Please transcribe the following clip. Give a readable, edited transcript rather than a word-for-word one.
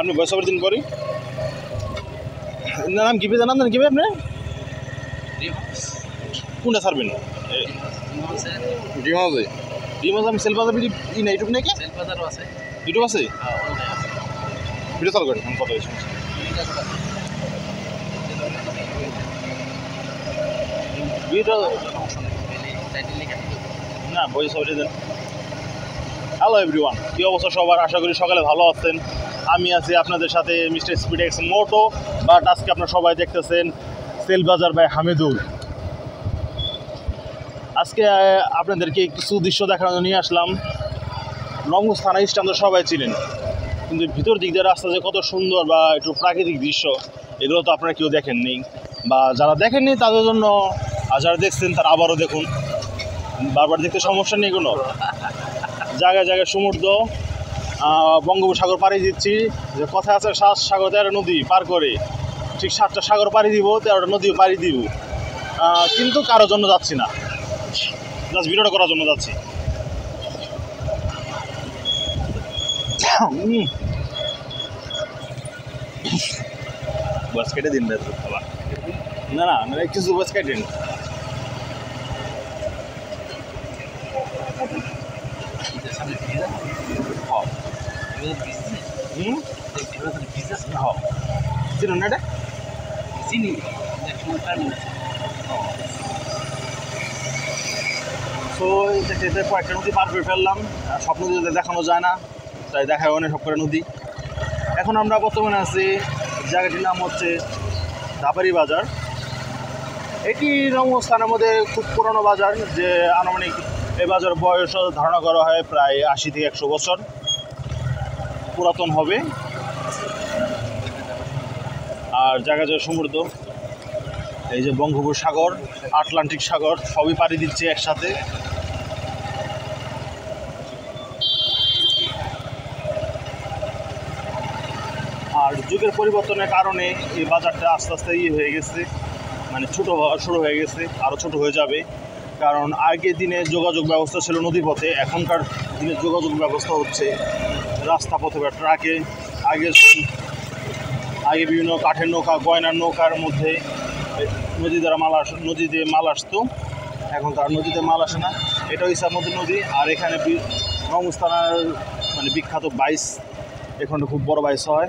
আপনি বয়স দিন পরে নাম কি জানান কি আপনি কোনটা ছাড়বেন ডিমাজে ডিমাজ আমি সেলবাজার ই না ইউটিউব নাকি সেলবাজারও আছে ইউটিউব আছে ভিডিও চালু করেন কথা হয়েছে ভিডিও না বয়স হবে দেন। হ্যালো এভরিওয়ান, কী অবস্থা সবার? আশা করি সকালে ভালো আছেন। আমি আছি আপনাদের সাথে মিস্টার স্পিডেক্স মোটো, বাট আজকে আপনারা সবাই দেখতেছেন সেলবাজার বাই হামিদুল। আজকে আপনাদেরকে কিছু দৃশ্য দেখানো নিয়ে আসলাম। রংপুর থানা স্ট্যান্ড সবাই চিনেন, কিন্তু ভিতর দিক দিয়ে রাস্তা যে কত সুন্দর বা একটু প্রাকৃতিক দৃশ্য, এগুলো তো আপনারা কেউ দেখেননি, বা যারা দেখেননি তাদের জন্য, আর যারা দেখছেন তারা আবারও দেখুন। বারবার দেখতে সমস্যা নেই কোনো। জায়গায় জায়গায় সমুদ্র, বঙ্গোপসাগর পাড়ি দিচ্ছি। যে কথা আছে 7 সাগর 13 নদী পার করে, ঠিক 7টা সাগর পাড়ি দিব, 13টা নদীও পাড়ি দিব, কিন্তু কারোর জন্য যাচ্ছি না, জাস্ট ভিডিওটা করার জন্য যাচ্ছি। বাস কেটে দিন খাবার, না না না কিছু বাস কেটে দিন। চিনুন না এটা চিনি তো এতে কয়েকটা নদী পার করে ফেললাম। সব নদী দেখানো যায় না, তাই দেখায় অনেক সব করে নদী। এখন আমরা বর্তমানে আছি, জায়গাটির নাম হচ্ছে ধাপারি বাজার। এটি রংপুর স্থানের মধ্যে খুব পুরনো বাজার, যে আনুমানিক এই বাজার বয়স ধারণা করা হয় প্রায় 80 থেকে 100 বছর পুরাতন হবে। আর জায়গা যায় সমুদ্র, এই যে বঙ্গোপসাগর, আটলান্টিক সাগর সবই পাড়ি দিচ্ছে একসাথে। আর যুগের পরিবর্তনের কারণে এই বাজারটা আস্তে আস্তে হয়ে গেছে, মানে ছোটো হওয়া শুরু হয়ে গেছে, আরও ছোটো হয়ে যাবে। কারণ আগের দিনে যোগাযোগ ব্যবস্থা ছিল নদীপথে, এখনকার দিনে যোগাযোগ ব্যবস্থা হচ্ছে রাস্তাপথে বা ট্রাকে। আগে বিভিন্ন কাঠের নৌকা, গয়নার নৌকার মধ্যে নদী দিয়ে মাল আসতো, এখন তার নদীতে মাল আসে না। এটা ইসামতি নদী। আর এখানে রংপুর থানার মানে বিখ্যাত বাইস, এখানে খুব বড় বাইস হয়।